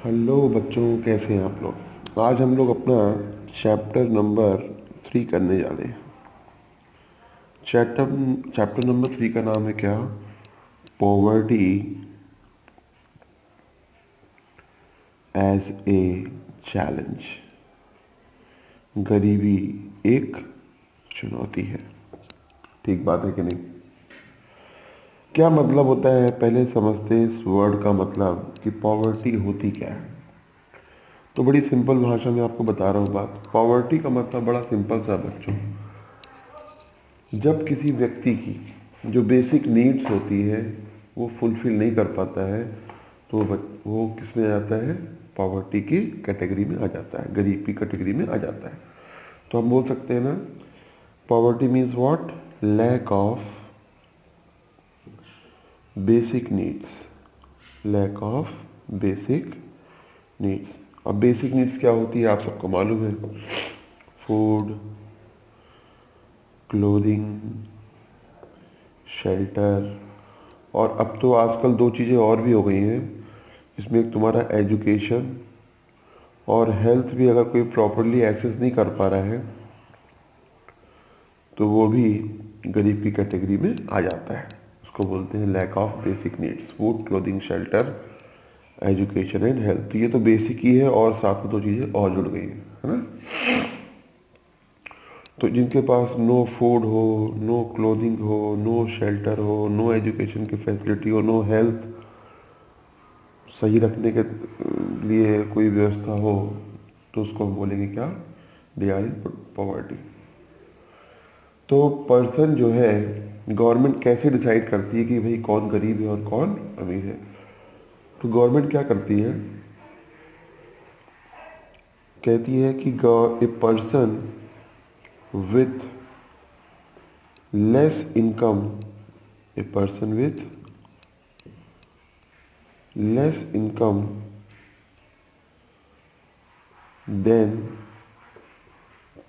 Hello बच्चों, कैसे हैं आप लोग। आज हम लोग अपना चैप्टर नंबर 3 करने जा रहे हैं। चैप्टर चैप्टर नंबर 3 का नाम है क्या? Poverty as a challenge. गरीबी एक चुनौती है। ठीक बात है कि नहीं? क्या मतलब होता है, पहले समझते हैं इस वर्ड का मतलब कि पॉवर्टी होती क्या है। तो बड़ी सिंपल भाषा में आपको बता रहा हूँ बात। पॉवर्टी का मतलब बड़ा सिंपल सा बच्चों। जब किसी व्यक्ति की जो बेसिक नीड्स होती है वो फुलफिल नहीं कर पाता है, तो वो किस में आ जाता है? पॉवर्टी की कैटेगरी में आ जाता है, गरीब की कैटेगरी में आ जाता है। तो हम बोल सकते हैं ना, poverty means what? Lack of basic needs. Lack of basic needs. अब बेसिक नीड्स क्या होती है आप सबको मालूम है। Food, clothing, shelter. और अब तो आजकल दो चीज़ें और भी हो गई हैं। इसमें एक तुम्हारा एजुकेशन और हेल्थ भी, अगर कोई प्रॉपरली एक्सेस नहीं कर पा रहा है तो वो भी गरीब की कैटेगरी में आ जाता है। उसको बोलते हैं lack of basic needs. Food, clothing, shelter, education and health. तो ये तो बेसिक ही है और साथ में दो चीज़ें और जुड़ गई हैं, है ना। तो जिनके पास नो फूड हो, नो क्लोथिंग हो, नो शेल्टर हो, नो एजुकेशन की फैसिलिटी हो, नो हेल्थ सही रखने के लिए कोई व्यवस्था हो, तो उसको हम बोलेंगे क्या? They are in poverty. तो पर्सन जो है, गवर्नमेंट कैसे डिसाइड करती है कि भाई कौन गरीब है और कौन अमीर है? तो गवर्नमेंट क्या करती है, कहती है कि a person with less income, a person with less income than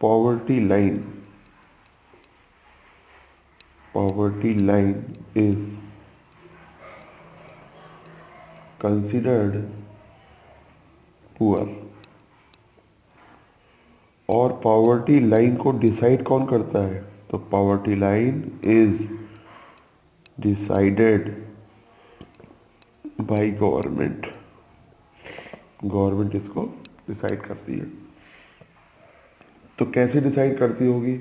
poverty line, poverty line is considered poor। और पॉवर्टी लाइन को डिसाइड कौन करता है? तो poverty line is decided by government. Government इसको डिसाइड करती है। तो कैसे डिसाइड करती होगी?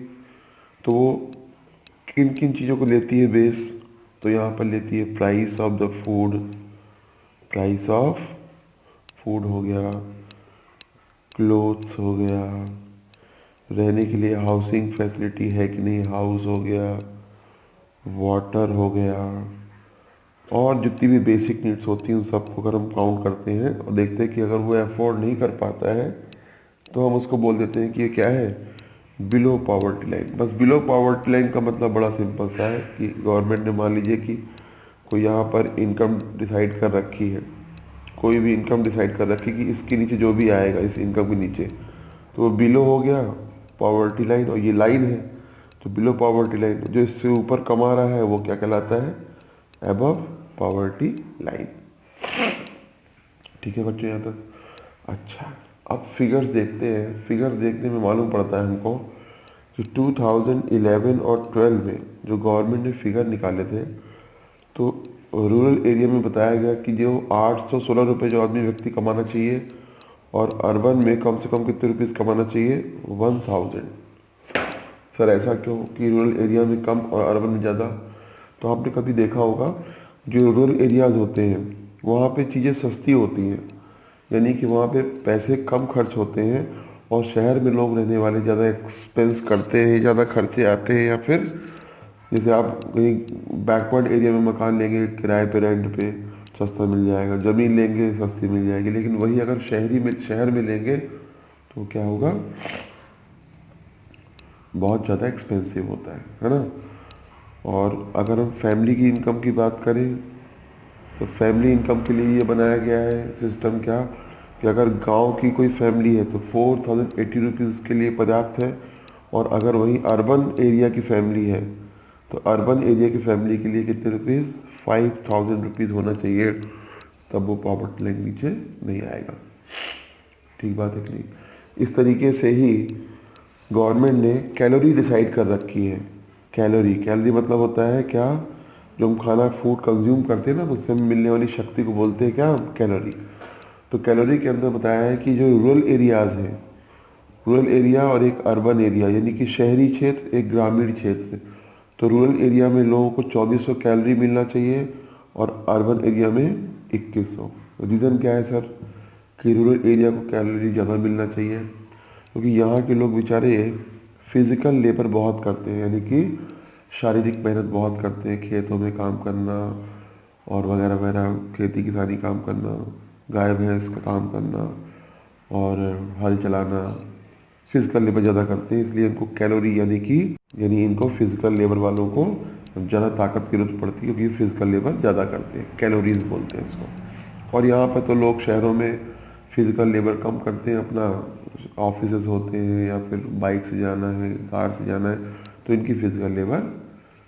तो वो किन किन चीज़ों को लेती है बेस? तो यहाँ पर लेती है price of the food. Price of food हो गया, क्लोथ्स हो गया, रहने के लिए हाउसिंग फैसिलिटी है कि नहीं, हाउस हो गया, वाटर हो गया, और जितनी भी बेसिक नीड्स होती हैं उन सबको अगर हम काउंट करते हैं और देखते हैं कि अगर वो अफोर्ड नहीं कर पाता है तो हम उसको बोल देते हैं कि ये क्या है? Below poverty line. बस बिलो पॉवर्टी लाइन का मतलब बड़ा सिंपल सा है कि गवर्नमेंट ने मान लीजिए कि कोई यहाँ पर इनकम डिसाइड कर रखी है, कोई भी इनकम डिसाइड कर रखी कि इसके नीचे जो भी आएगा इस इनकम के नीचे, तो वो बिलो हो गया पॉवर्टी लाइन। और ये लाइन है तो बिलो पॉवर्टी लाइन। जो इससे ऊपर कमा रहा है वो क्या कहलाता है? Above poverty line. ठीक है बच्चों यहाँ तक? अच्छा, अब फिगर्स देखते हैं। फिगर देखने में मालूम पड़ता है हमको कि 2011 और 12 में जो गवर्नमेंट ने फिगर निकाले थे, तो रूरल एरिया में बताया गया कि जो 816 रुपये जो आदमी व्यक्ति कमाना चाहिए, और अर्बन में कम से कम कितने रुपीज़ कमाना चाहिए? 1000। सर ऐसा क्यों कि रूरल एरिया में कम और अर्बन में ज़्यादा? तो आपने कभी देखा होगा, जो रूरल एरियाज होते हैं वहाँ पे चीज़ें सस्ती होती हैं, यानी कि वहाँ पे पैसे कम खर्च होते हैं, और शहर में लोग रहने वाले ज़्यादा एक्सपेंस करते हैं, ज़्यादा खर्चे आते हैं। या फिर जैसे आप कहीं बैकवर्ड एरिया में मकान लेंगे किराए पे, रेंट पे, सस्ता मिल जाएगा। ज़मीन लेंगे सस्ती मिल जाएगी। लेकिन वही अगर शहर में लेंगे तो क्या होगा? बहुत ज़्यादा एक्सपेंसिव होता है ना। और अगर हम फैमिली की इनकम की बात करें, तो फैमिली इनकम के लिए ये बनाया गया है सिस्टम क्या, कि अगर गांव की कोई फैमिली है तो 4080 रुपीज़ के लिए पर्याप्त है। और अगर वही अर्बन एरिया की फैमिली है तो अर्बन एरिया की फैमिली के लिए कितने रुपीज़? 5000 रुपीज़ होना चाहिए। तब वो पॉवर्टी लाइन नीचे नहीं आएगा। ठीक बात है कि नहीं? इस तरीके से ही गवर्नमेंट ने कैलोरी डिसाइड कर रखी है। कैलोरी कैलोरी मतलब होता है क्या, जो हम खाना फूड कंज्यूम करते हैं ना, तो उससे मिलने वाली शक्ति को बोलते हैं क्या, कैलोरी। तो कैलोरी के अंदर बताया है कि जो रूरल एरियाज़ हैं, रूरल एरिया और एक अर्बन एरिया, यानी कि शहरी क्षेत्र एक ग्रामीण क्षेत्र, तो रूरल एरिया में लोगों को 2400 कैलोरी मिलना चाहिए और अर्बन एरिया में 2100। रीज़न क्या है सर कि रूरल एरिया को कैलोरी ज़्यादा मिलना चाहिए? क्योंकि यहाँ के लोग बेचारे फिज़िकल लेबर बहुत करते हैं, यानी कि शारीरिक मेहनत बहुत करते हैं, खेतों में काम करना और वगैरह वगैरह, खेती किसानी काम करना, गाय भैंस का काम करना और हल चलाना, फिजिकल लेबर ज़्यादा करते हैं, इसलिए इनको कैलोरी यानी इनको फिजिकल लेबर वालों को ज़्यादा ताकत की जरूरत पड़ती है, क्योंकि फिजिकल लेबर ज़्यादा करते हैं, कैलोरीज बोलते हैं इसको। और यहाँ पर तो लोग शहरों में फिजिकल लेबर कम करते हैं, अपना ऑफिसेज होते हैं या फिर बाइक से जाना है, कार से जाना है, तो इनकी फिजिकल लेबर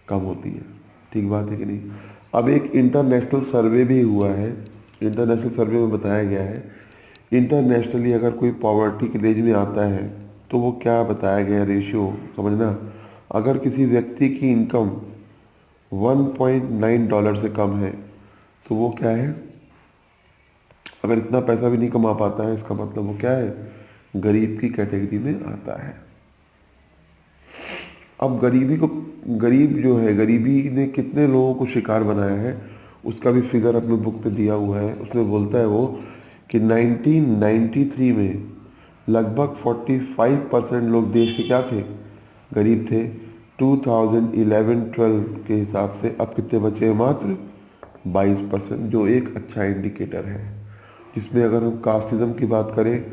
कम होती है। ठीक बात है कि नहीं? अब एक इंटरनेशनल सर्वे भी हुआ है। इंटरनेशनल सर्वे में बताया गया है, इंटरनेशनली अगर कोई पॉवर्टी की रेंज में आता है तो वो क्या बताया गया रेशियो समझना, अगर किसी व्यक्ति की इनकम 1.9 डॉलर से कम है तो वो क्या है, अगर इतना पैसा भी नहीं कमा पाता है, इसका मतलब वो क्या है, गरीब की कैटेगरी में आता है। अब गरीब जो है, गरीबी ने कितने लोगों को शिकार बनाया है उसका भी फिगर अपने बुक पे दिया हुआ है। उसमें बोलता है वो कि 1993 में लगभग 45% लोग देश के क्या थे, गरीब थे। 2011-12 के हिसाब से अब कितने बचे हैं, मात्र 22%, जो एक अच्छा इंडिकेटर है। जिसमें अगर हम कास्टिज्म की बात करें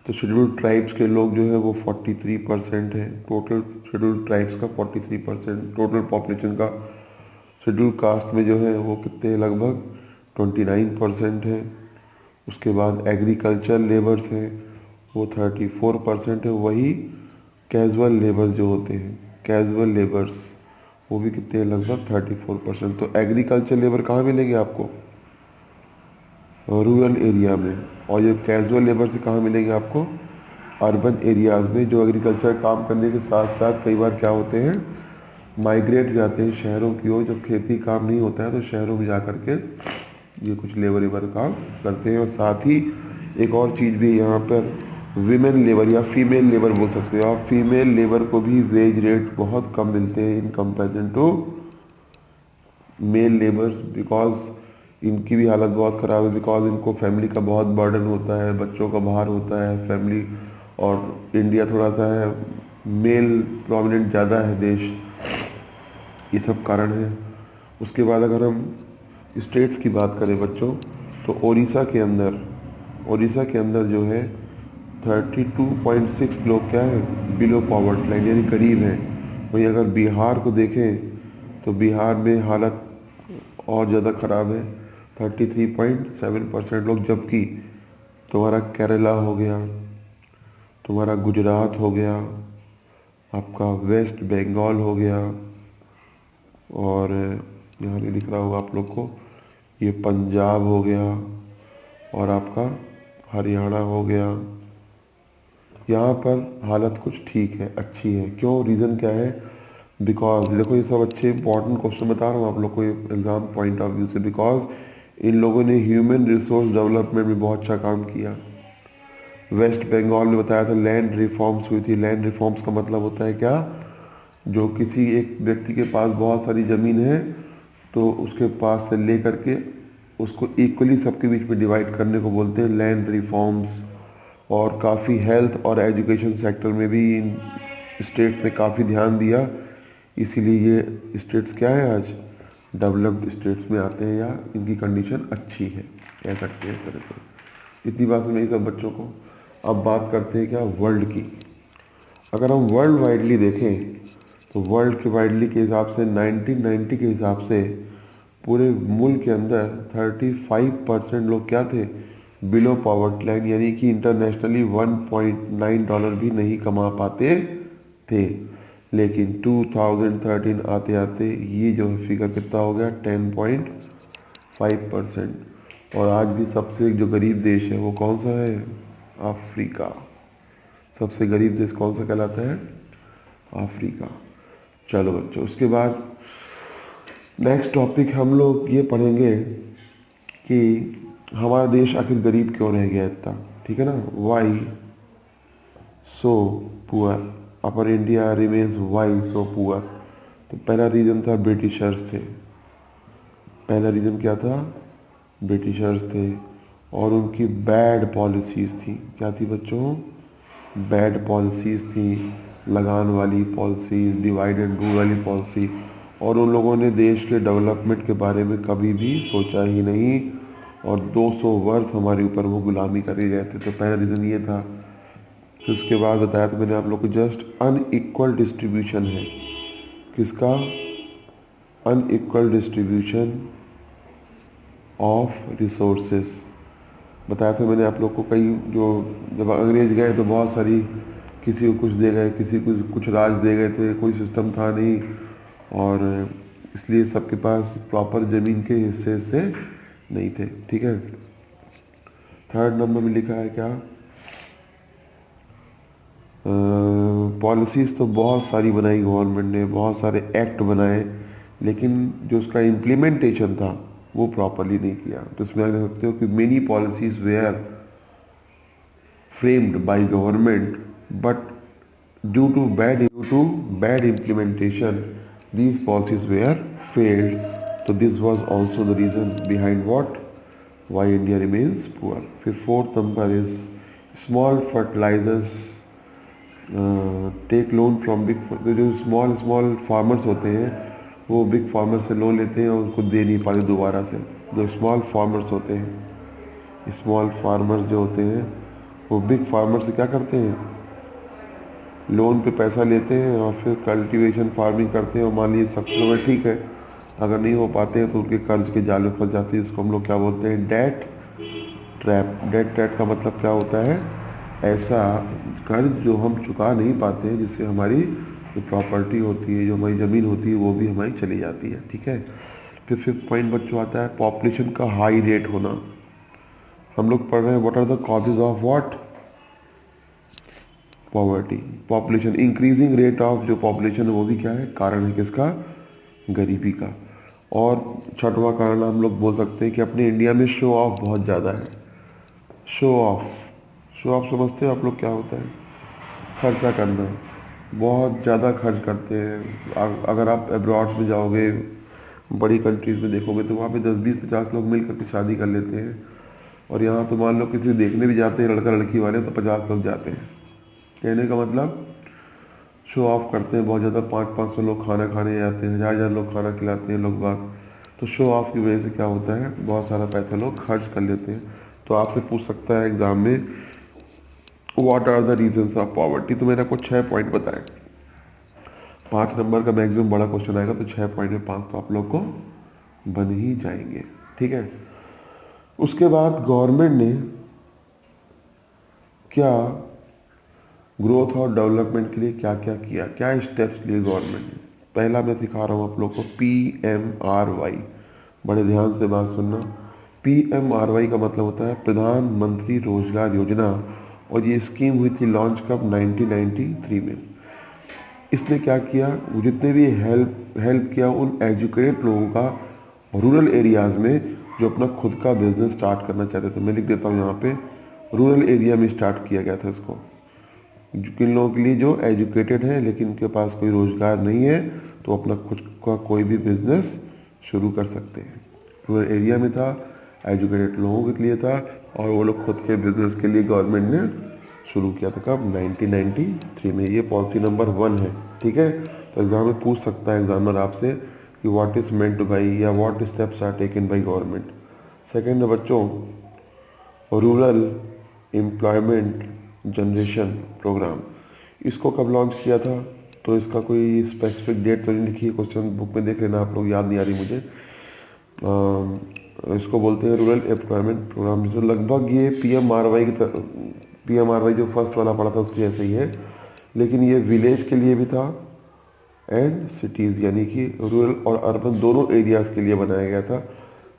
तो शेड्यूल्ड ट्राइब्स के लोग जो है वो 43% है, टोटल शेड्यूल्ड ट्राइब्स का 43%, टोटल पॉपुलेशन का शेड्यूल कास्ट में जो है वो कितने हैं, लगभग 29% है। उसके बाद एग्रीकल्चर लेबर्स हैं वो 34% है। वही कैजुअल लेबर्स जो होते हैं, कैजुअल लेबर्स, वो भी कितने हैं, लगभग 34%। तो एग्रीकल्चर लेबर कहाँ मिलेंगे आपको, रूरल एरिया में। और ये कैजुअल लेबर से कहाँ मिलेंगे आपको, अर्बन एरियाज़ में, जो एग्रीकल्चर काम करने के साथ साथ कई बार क्या होते हैं, माइग्रेट जाते हैं शहरों की ओर। जब खेती काम नहीं होता है तो शहरों में जा कर के ये कुछ लेबर काम करते हैं। और साथ ही एक और चीज़ भी यहाँ पर, विमेन लेबर या फीमेल लेबर बोल सकते हो आप, फीमेल लेबर को भी वेज रेट बहुत कम मिलते हैं in comparison to male labours, because इनकी भी हालत बहुत ख़राब है, बिकॉज इनको फैमिली का बहुत बर्डन होता है, बच्चों का भार होता है फैमिली। और इंडिया थोड़ा सा है मेल प्रोमिनेंट ज़्यादा है देश, ये सब कारण है। उसके बाद अगर हम स्टेट्स की बात करें बच्चों, तो उड़ीसा के अंदर जो है 32.6 लोग क्या है, बिलो पॉवर्टी लाइन यानी गरीब हैं। वहीं अगर बिहार को देखें तो बिहार में हालत और ज़्यादा ख़राब है, 33.7% लोग। जबकि तुम्हारा केरला हो गया, तुम्हारा गुजरात हो गया, आपका वेस्ट बंगाल हो गया, और यहाँ नहीं दिख रहा होगा आप लोग को, ये पंजाब हो गया और आपका हरियाणा हो गया, यहाँ पर हालत कुछ ठीक है, अच्छी है। क्यों, रीज़न क्या है, बिकॉज देखो ये सब अच्छे इंपॉर्टेंट क्वेश्चन बता रहा हूँ आप लोग को एग्ज़ाम पॉइंट ऑफ व्यू से, बिकॉज इन लोगों ने ह्यूमन रिसोर्स डेवलपमेंट में बहुत अच्छा काम किया। वेस्ट बंगाल में बताया था लैंड रिफॉर्म्स हुई थी। लैंड रिफॉर्म्स का मतलब होता है क्या, जो किसी एक व्यक्ति के पास बहुत सारी ज़मीन है तो उसके पास से ले करके उसको इक्वली सबके बीच में डिवाइड करने को बोलते हैं लैंड रिफॉर्म्स। और काफ़ी हेल्थ और एजुकेशन सेक्टर में भी इन स्टेट्स ने काफ़ी ध्यान दिया, इसीलिए ये स्टेट्स क्या है आज, डेवलप्ड स्टेट्स में आते हैं, या इनकी कंडीशन अच्छी है, कह सकते हैं इस तरह से। इतनी बात सुनाई सब बच्चों को। अब बात करते हैं क्या, वर्ल्ड की। अगर हम वर्ल्ड वाइडली देखें तो वर्ल्ड के वाइडली के हिसाब से 1990 के हिसाब से पूरे मुल्क के अंदर 35% लोग क्या थे, बिलो पॉवर्टी लाइन, यानी कि इंटरनेशनली 1.9 डॉलर भी नहीं कमा पाते थे। लेकिन 2013 आते आते ये जो फिगर कितना हो गया, 10.5%। और आज भी सबसे जो गरीब देश है वो कौन सा है? अफ्रीका। सबसे गरीब देश कौन सा कहलाता है? अफ्रीका। चलो बच्चों, उसके बाद नेक्स्ट टॉपिक हम लोग ये पढ़ेंगे कि हमारा देश आखिर गरीब क्यों रह गया इतना, ठीक है ना? Why so poor, upper India remains why so poor. तो पहला रीज़न था ब्रिटिशर्स थे। पहला रीज़न क्या था? ब्रिटिशर्स थे और उनकी बैड पॉलिसीज़ थी। क्या थी बच्चों? बैड पॉलिसीज़ थी, लगान वाली पॉलिसीज़, डिवाइड एंड रूल वाली पॉलिसी। और उन लोगों ने देश के डेवलपमेंट के बारे में कभी भी सोचा ही नहीं, और 200 वर्ष हमारे ऊपर वो गुलामी करे गए थे। तो पहला रीज़न ये था। फिर उसके बाद बताया था मैंने आप लोग को, जस्ट अनइक्वल डिस्ट्रीब्यूशन है। किसका? Unequal distribution of resources. बताया था मैंने आप लोग को, कई जो जब अंग्रेज गए तो बहुत सारी, किसी को कुछ दे गए, किसी को कुछ राज दे गए थे, कोई सिस्टम था नहीं, और इसलिए सबके पास प्रॉपर ज़मीन के हिस्से से नहीं थे, ठीक है। थर्ड नंबर में लिखा है क्या? पॉलिसीज़ तो बहुत सारी बनाई गवर्नमेंट ने, बहुत सारे एक्ट बनाए, लेकिन जो उसका इम्प्लीमेंटेशन था वो प्रॉपरली नहीं किया। तो इसमें आप देख सकते हो कि many policies were framed by government, but due to bad implementation these policies were failed. तो this was also the reason behind what why India remains poor. फिर fourth number is small fertilizers take loan from big. जो small small farmers होते हैं वो big farmer से loan लेते हैं और उनको दे नहीं पाते दोबारा से। जो स्मॉल फार्मर्स होते हैं, स्मॉल फार्मर्स जो होते हैं वो बिग फार्मर से क्या करते हैं? लोन पे पैसा लेते हैं और फिर कल्टीवेशन फार्मिंग करते हैं, और मान लीजिए सक्सेस हुआ, ठीक है। अगर नहीं हो पाते हैं तो उनके कर्ज के जाल में फंस जाते हैं। इसको हम लोग क्या बोलते हैं? Debt trap. डेट ट्रैप का मतलब क्या होता है? ऐसा कर्ज जो हम चुका नहीं पाते हैं, जिससे हमारी जो प्रॉपर्टी होती है, जो हमारी ज़मीन होती है, वो भी हमारी चली जाती है, ठीक है। फिर फिफ्थ पॉइंट बच्चों आता है पॉपुलेशन का हाई रेट होना। हम लोग पढ़ रहे हैं what are the causes of what? Poverty. Population increasing rate of जो पॉपुलेशन है वो भी क्या है? कारण है किसका? गरीबी का। और छठवां कारण हम लोग बोल सकते हैं कि अपने इंडिया में शो ऑफ बहुत ज़्यादा है। शो ऑफ, शो ऑफ समझते हो आप लोग क्या होता है? खर्चा करना, बहुत ज़्यादा खर्च करते हैं। अगर आप अब्रॉड्स में जाओगे, बड़ी कंट्रीज़ में देखोगे, तो वहाँ पे 10-20-50 लोग मिल करके शादी कर लेते हैं। और यहाँ तो मान लो किसी देखने भी जाते हैं लड़का लड़की वाले, तो 50 लोग जाते हैं। कहने का मतलब शो ऑफ करते हैं बहुत ज़्यादा। 500-500 लोग खाना खाने जाते हैं, 1000-1000 लोग खाना खिलाते हैं लोग बाग। तो शो ऑफ की वजह से क्या होता है? बहुत सारा पैसा लोग खर्च कर लेते हैं। तो आपसे पूछ सकता है एग्ज़ाम में what are the reasons of poverty. तो मैंने आपको 6 पॉइंट बताए। 5 नंबर का मैक्सिमम बड़ा क्वेश्चन आएगा, तो 6 पॉइंट में 5 तो आप लोग को बन ही जाएंगे, ठीक है। उसके बाद गवर्नमेंट ने क्या ग्रोथ और डेवलपमेंट के लिए क्या क्या किया, क्या स्टेप्स लिए गवर्नमेंट ने? पहला मैं सिखा रहा हूँ आप लोग को PMRY। बड़े ध्यान से बात सुनना। PMRY का मतलब होता है प्रधानमंत्री रोजगार योजना, और ये स्कीम हुई थी लॉन्च कब? 1993 में। इसने क्या किया? जितने भी हेल्प किया उन एजुकेटेड लोगों का रूरल एरियाज़ में जो अपना खुद का बिजनेस स्टार्ट करना चाहते थे। मैं लिख देता हूँ यहाँ पे, रूरल एरिया में स्टार्ट किया गया था इसको। किन लोगों के लिए? जो एजुकेटेड हैं लेकिन उनके पास कोई रोज़गार नहीं है, तो अपना खुद का कोई भी बिजनेस शुरू कर सकते हैं। रूरल एरिया में था, एजुकेटेड लोगों के लिए था, और वो लोग खुद के बिजनेस के लिए गवर्नमेंट ने शुरू किया था कब? 1993 में। ये पॉलिसी नंबर 1 है, ठीक है। तो एग्जाम में पूछ सकता है एग्जामिनर आपसे कि व्हाट इज मेंट बाई, या what steps are taken by government. Second है बच्चों रूरल एम्प्लॉयमेंट जनरेशन प्रोग्राम। इसको कब लॉन्च किया था? तो इसका कोई स्पेसिफिक डेट तो नहीं लिखी है, क्वेश्चन बुक में देख लेना आप लोग, याद नहीं आ रही मुझे। इसको बोलते हैं रूरल एम्प्लॉयमेंट प्रोग्राम। जो लगभग ये PMRY की PMRY जो फर्स्ट वाला पढ़ा था उसके जैसे ही है, लेकिन ये विलेज के लिए भी था एंड सिटीज़, यानी कि रूरल और अर्बन दोनों एरियाज़ के लिए बनाया गया था।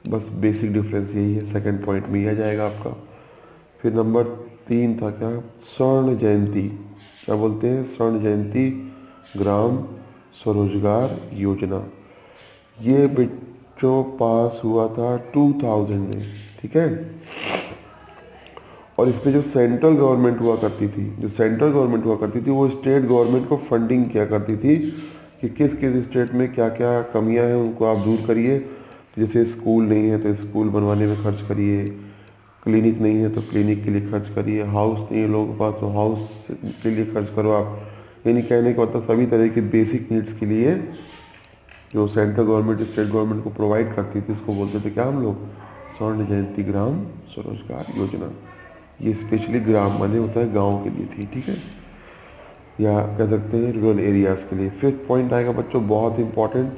बस बेसिक डिफरेंस यही है, सेकंड पॉइंट में ही आ जाएगा आपका। फिर नंबर 3 था क्या, स्वर्ण जयंती, क्या बोलते हैं, स्वर्ण जयंती ग्राम स्वरोजगार योजना। ये बच्चों पास हुआ था 2000 में, ठीक है। और इसमें जो सेंट्रल गवर्नमेंट हुआ करती थी, वो स्टेट गवर्नमेंट को फंडिंग किया करती थी कि किस किस स्टेट में क्या क्या कमियां हैं उनको आप दूर करिए। जैसे स्कूल नहीं है तो स्कूल बनवाने में खर्च करिए, क्लिनिक नहीं है तो क्लिनिक के लिए खर्च करिए, हाउस नहीं है लोगों के पास तो हाउस के लिए खर्च करो आप। यानी कहने का मतलब सभी तरह की बेसिक नीड्स के लिए जो सेंट्रल गवर्नमेंट स्टेट गवर्नमेंट को प्रोवाइड करती थी उसको बोलते थे क्या हम लोग, स्वर्ण जयंती ग्राम स्वरोजगार योजना। ये स्पेशली ग्राम माने होता है गांव के लिए थी, ठीक है, या कह सकते हैं रूरल एरियाज के लिए। फिफ्थ पॉइंट आएगा बच्चों बहुत इंपॉर्टेंट,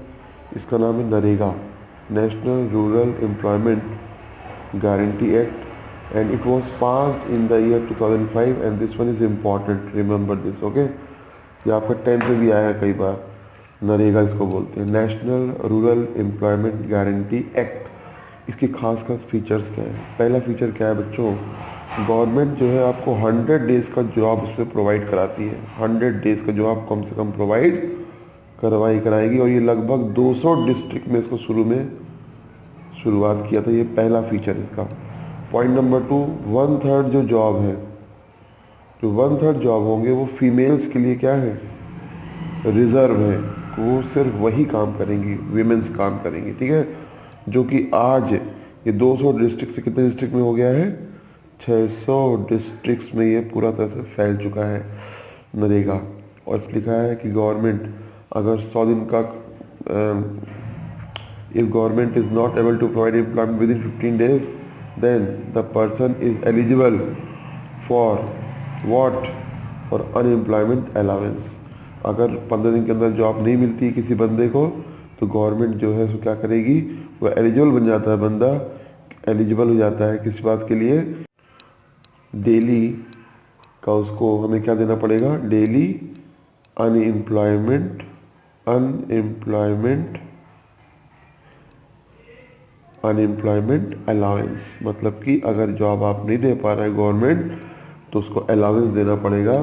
इसका नाम है NREGA, national rural employment guarantee act, and it was passed in the year 2005 and this one is important, remember this, okay. ये आपका 10th में भी आया है कई बार। नरेगा इसको बोलते हैं, national rural employment guarantee act. इसके खास खास फीचर्स क्या है। पहला फीचर क्या है बच्चों, गवर्नमेंट जो है आपको 100 डेज़ का जॉब इसमें प्रोवाइड कराती है, 100 डेज़ का जॉब कम से कम प्रोवाइड कराएगी। और ये लगभग 200 डिस्ट्रिक्ट में इसको शुरुआत किया था, ये पहला फीचर इसका। पॉइंट नंबर 2, 1/3 जो जॉब है, जो 1/3 जॉब होंगे वो फीमेल्स के लिए क्या है, रिजर्व है, वो सिर्फ वही काम करेंगी, वीमेंस काम करेंगी, ठीक है। जो कि आज ये 200 डिस्ट्रिक्ट से कितने डिस्ट्रिक्ट में हो गया है, 600 डिस्ट्रिक्ट्स में ये पूरा तरह से फैल चुका है नरेगा। और लिखा है कि गवर्नमेंट अगर 100 दिन का if government is not able to provide employment within 15 days then the person is eligible for what, for unemployment allowance. अगर 15 दिन के अंदर जॉब नहीं मिलती किसी बंदे को तो गवर्नमेंट जो है उसको क्या करेगी, वो एलिजिबल बन जाता है, बंदा एलिजिबल हो जाता है किस बात के लिए, डेली का उसको हमें क्या देना पड़ेगा, डेली अनएम्प्लॉयमेंट अलाउंस। मतलब कि अगर जॉब आप नहीं दे पा रहे गवर्नमेंट तो उसको अलाउंस देना पड़ेगा।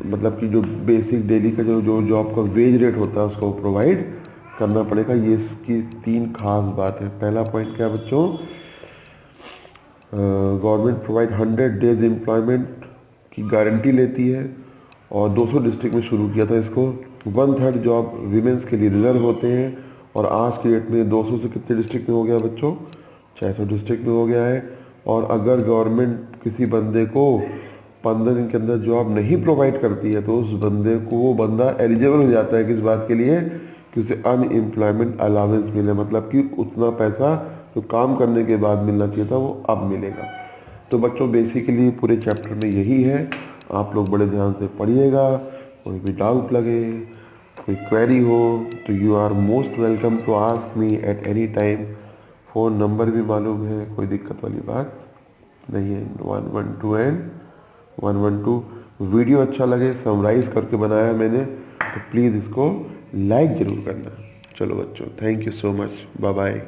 मतलब कि जो बेसिक डेली का जो जॉब का वेज रेट होता है उसको प्रोवाइड करना पड़ेगा। ये इसकी 3 खास बात है। पहला पॉइंट क्या है बच्चों, गवर्नमेंट प्रोवाइड 100 डेज एम्प्लॉयमेंट की गारंटी लेती है और 200 डिस्ट्रिक्ट में शुरू किया था इसको। 1/3 जॉब वीमेंस के लिए रिजर्व होते हैं और आज की डेट में 200 से कितने डिस्ट्रिक्ट में हो गया बच्चों, 600 डिस्ट्रिक्ट में हो गया है। और अगर गवर्नमेंट किसी बंदे को 15 दिन के अंदर जॉब नहीं प्रोवाइड करती है तो उस बंदे को, वो बंदा एलिजिबल हो जाता है किस बात के लिए, कि उसे अनएम्प्लॉयमेंट अलाउंस मिले। मतलब कि उतना पैसा जो काम करने के बाद मिलना चाहिए था वो अब मिलेगा। तो बच्चों बेसिकली पूरे चैप्टर में यही है, आप लोग बड़े ध्यान से पढ़िएगा। कोई भी डाउट लगे, कोई क्वेरी हो तो you are most welcome to ask me at any time. Phone number भी मालूम है, कोई दिक्कत वाली बात नहीं है, 112 एंड 112। वीडियो अच्छा लगे, समराइज़ करके बनाया मैंने, तो प्लीज़ इसको लाइक ज़रूर करना। चलो बच्चों, thank you so much, bye bye.